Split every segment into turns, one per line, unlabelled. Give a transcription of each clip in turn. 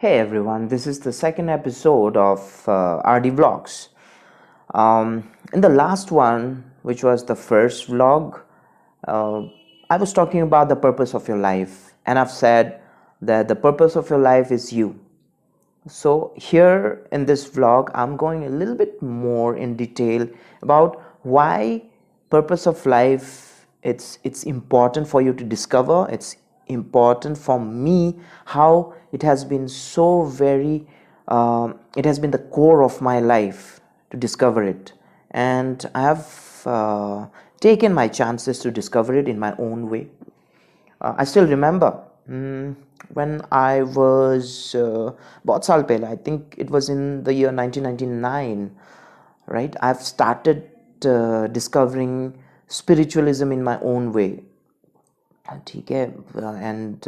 Hey everyone, this is the second episode of RD Vlogs. In the last one, which was the first vlog, uh, I was talking about the purpose of your life, and I've said that the purpose of your life is you. So, here in this vlog, I'm going a little bit more in detail about why purpose of life it's important for you to discover. It's important for me how it has been so very it has been the core of my life to discover it, and I have taken my chances to discover it in my own way. I still remember when I was बहुत साल पहले, I think it was in the year 1999, right? I've started discovering spiritualism in my own way. ठीक है, and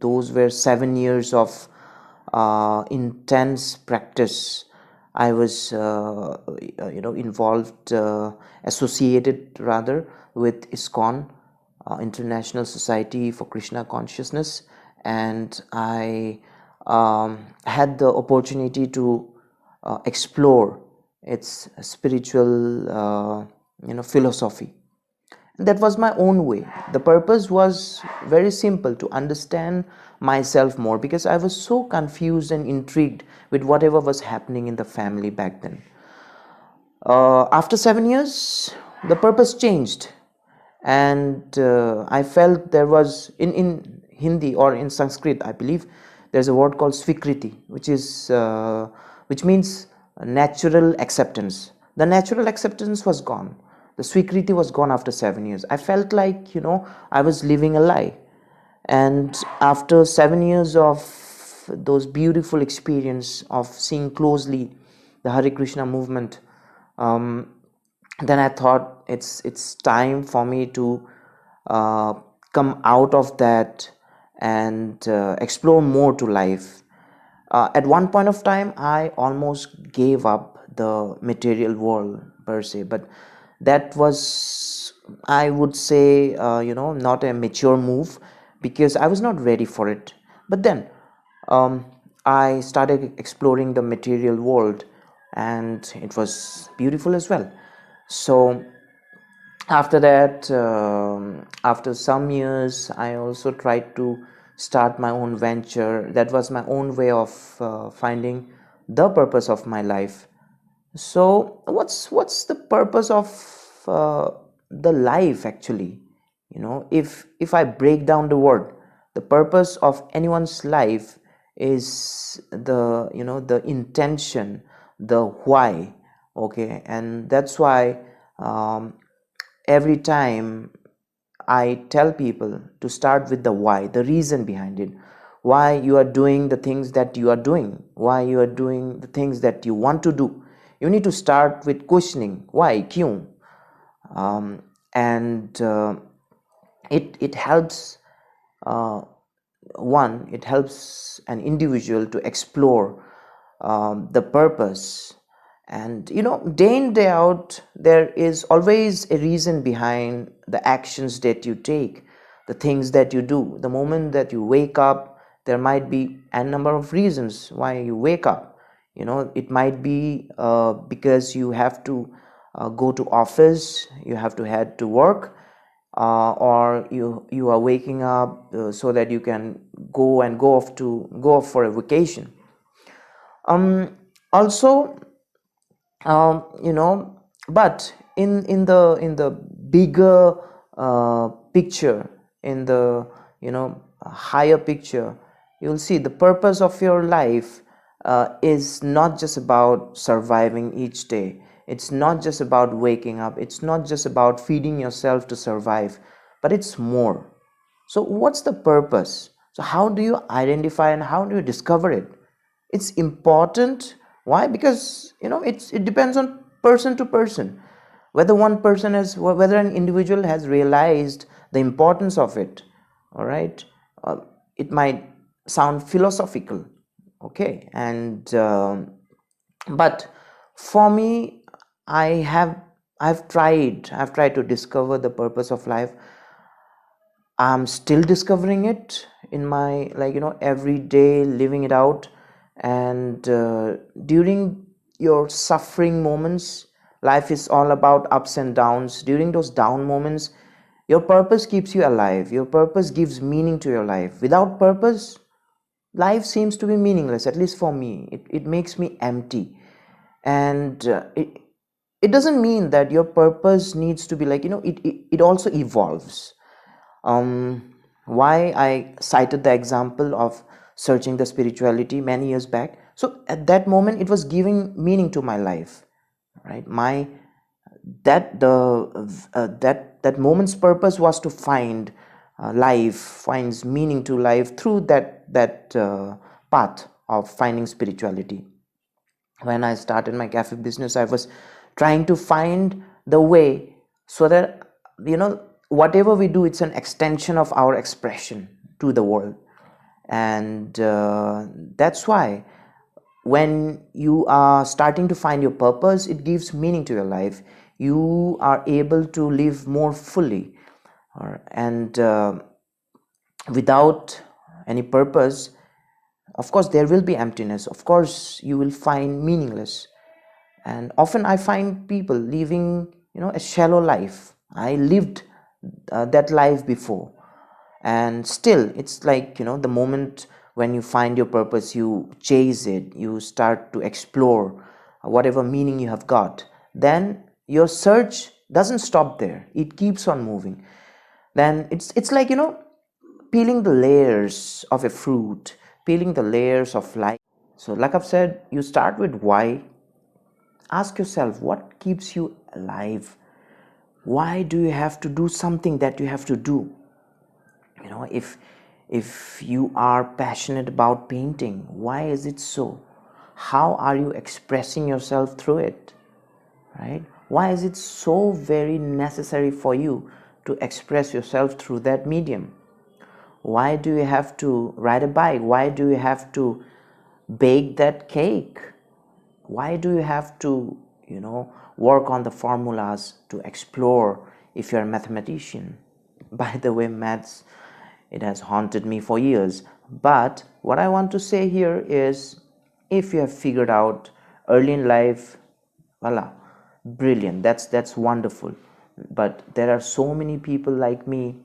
those were 7 years of intense practice. I was involved, associated rather, with ISKCON, International Society for Krishna Consciousness, and I had the opportunity to explore its spiritual philosophy. That was my own way. The purpose was very simple: to understand myself more, because I was so confused and intrigued with whatever was happening in the family back then. After 7 years, the purpose changed, and I felt there was in Hindi or in Sanskrit, I believe, there's a word called svikriti, which means natural acceptance. The natural acceptance was gone. The svikriti was gone after 7 years. I felt like I was living a lie, and after 7 years of those beautiful experience of seeing closely the Hare Krishna movement, um, then I thought it's time for me to uh, come out of that and explore more to life. At one point of time, I almost gave up the material world per se, but that was, I would say, not a mature move, because I was not ready for it. But then um, I started exploring the material world, and it was beautiful as well. So after that, after some years, I also tried to start my own venture. That was my own way of finding the purpose of my life. So what's the purpose of uh, the life actually? If I break down the word, the purpose of anyone's life is the intention, the why. Okay, and that's why um, every time I tell people to start with the why, the reason behind it, why you are doing the things that you are doing, why you are doing the things that you want to do. You need to start with questioning why, kyun, and it helps uh, it helps an individual to explore the purpose. And day in day out, there is always a reason behind the actions that you take, the things that you do. The moment that you wake up, there might be a number of reasons why you wake up. It might be because you have to go to office, you have to head to work, or you are waking up so that you can go off for a vacation. Also, but in the bigger picture, in the higher picture, you'll see the purpose of your life is not just about surviving each day. It's not just about waking up. It's not just about feeding yourself to survive, but it's more. So what's the purpose? So how do you identify and how do you discover it? It's important. Why? Because it depends on person to person, whether an individual has realized the importance of it. All right. It might sound philosophical, okay, and but for me, i have I've tried to discover the purpose of life. I'm still discovering it in my, every day, living it out. And during your suffering moments, life is all about ups and downs. During those down moments, your purpose keeps you alive. Your purpose gives meaning to your life. Without purpose, life seems to be meaningless. At least for me, it makes me empty. And it doesn't mean that your purpose needs to be like, it also evolves. Why I cited the example of searching the spirituality many years back. So at that moment, it was giving meaning to my life, right? My that the that moment's purpose was to find life, finds meaning to life through that path of finding spirituality. When I started my cafe business, I was trying to find the way so that, whatever we do, it's an extension of our expression to the world. And that's why when you are starting to find your purpose, it gives meaning to your life. You are able to live more fully. And without any purpose, of course there will be emptiness. Of course you will find meaningless. And often I find people living, a shallow life. I lived that life before, and still it's like, the moment when you find your purpose, you chase it, you start to explore whatever meaning you have got. Then your search doesn't stop there, it keeps on moving. Then it's like, peeling the layers of a fruit, peeling the layers of life. So like I've said, you start with why. Ask yourself, what keeps you alive? Why do you have to do something that you have to do? If you are passionate about painting, why is it so? How are you expressing yourself through it? Right? Why is it so very necessary for you to express yourself through that medium? Why do you have to ride a bike? Why do you have to bake that cake? Why do you have to, work on the formulas to explore if you're a mathematician? By the way, maths, it has haunted me for years. But what I want to say here is, if you have figured out early in life, voila, brilliant, that's wonderful. But there are so many people like me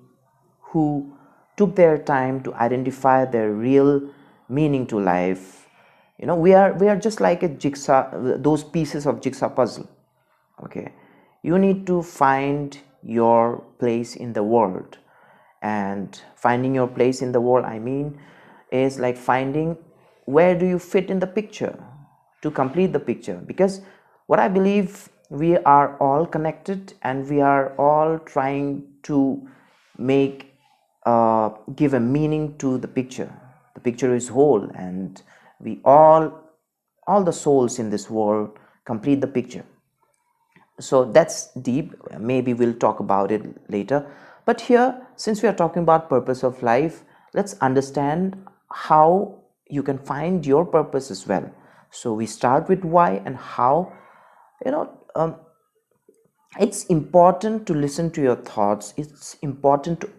who took their time to identify their real meaning to life. We are just like a jigsaw, those pieces of jigsaw puzzle. Okay, you need to find your place in the world. And finding your place in the world, I mean, is like finding where do you fit in the picture to complete the picture. Because what I believe, we are all connected, and we are all trying to make give a meaning to the picture. The picture is whole, and we all the souls in this world complete the picture. So that's deep, maybe we'll talk about it later. But here, since we are talking about purpose of life, let's understand how you can find your purpose as well. So we start with why and how. you know um, it's important to listen to your thoughts. It's important to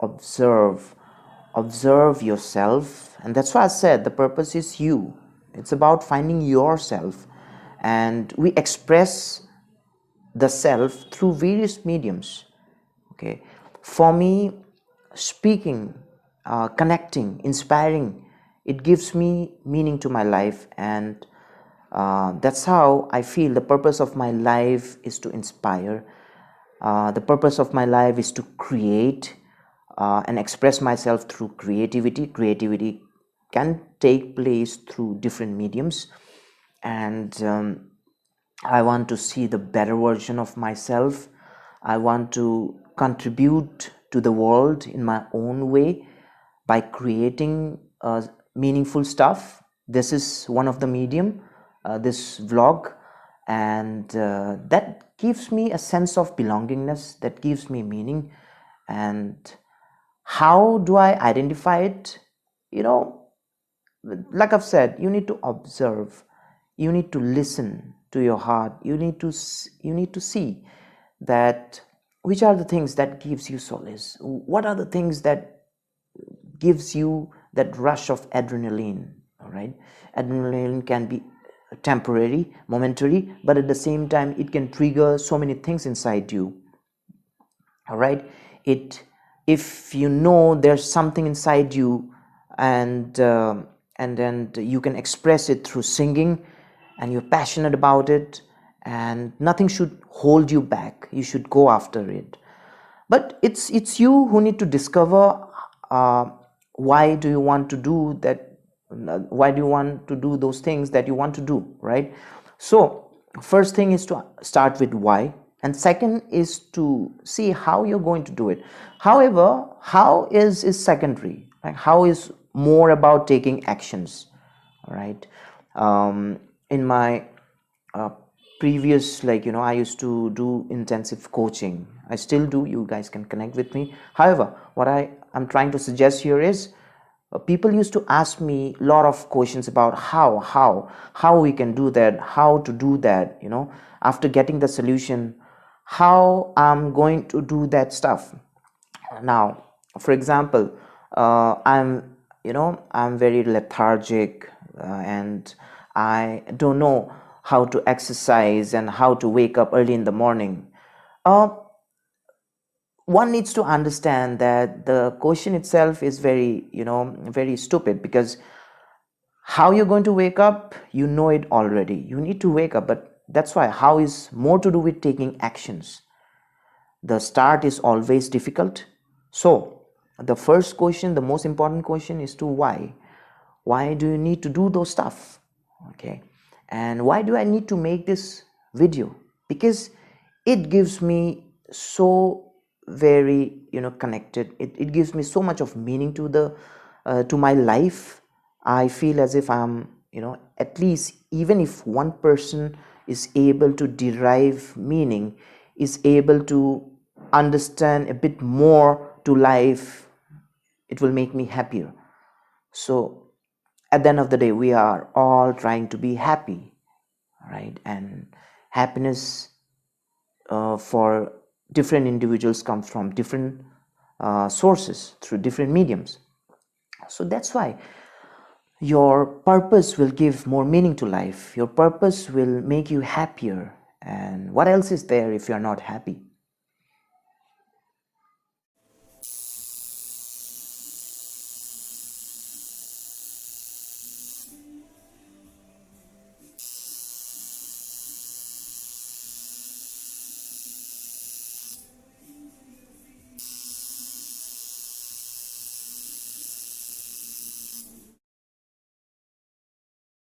observe yourself. And that's why I said the purpose is you. It's about finding yourself. And we express the self through various mediums. Okay, for me, speaking, connecting, inspiring, it gives me meaning to my life. And that's how I feel the purpose of my life is to inspire. The purpose of my life is to create and express myself through creativity. Creativity can take place through different mediums. And I want to see the better version of myself. I want to contribute to the world in my own way by creating meaningful stuff. This is one of the medium, this vlog. And that gives me a sense of belongingness, that gives me meaning. And how do I identify it? You know, like I've said, you need to observe, you need to listen to your heart, you need to see that which are the things that gives you solace, what are the things that gives you that rush of adrenaline. right? Adrenaline can be temporary, momentary, but at the same time it can trigger so many things inside you. All right, it if you know there's something inside you, and then you can express it through singing, and you're passionate about it, and nothing should hold you back. You should go after it. But it's you who need to discover uh, why do you want to do that, why do you want to do those things that you want to do, right? So first thing is to start with why, and second is to see how you're going to do it. However, how is secondary. Like, how is more about taking actions. All right. In my uh, previous, like, I used to do intensive coaching. I still do. You guys can connect with me. However, what I'm trying to suggest here is, people used to ask me a lot of questions about how we can do that, how to do that. After getting the solution, how I'm going to do that stuff. Now, for example, I'm very lethargic, and I don't know how to exercise and how to wake up early in the morning. uh, one needs to understand that the question itself is very stupid, because how you're going to wake up, it already. You need to wake up, but that's why how is more to do with taking actions. The start is always difficult. So the first question, the most important question, is to why do you need to do those stuff? Okay. And why do I need to make this video? Because it gives me so very connected. It gives me so much of meaning to the to my life. I feel as if I'm, at least, even if one person is able to derive meaning, is able to understand a bit more to life, it will make me happier. So at the end of the day, we are all trying to be happy, right? And happiness, for different individuals, comes from different sources, through different mediums. So that's why your purpose will give more meaning to life. Your purpose will make you happier. And what else is there if you're not happy?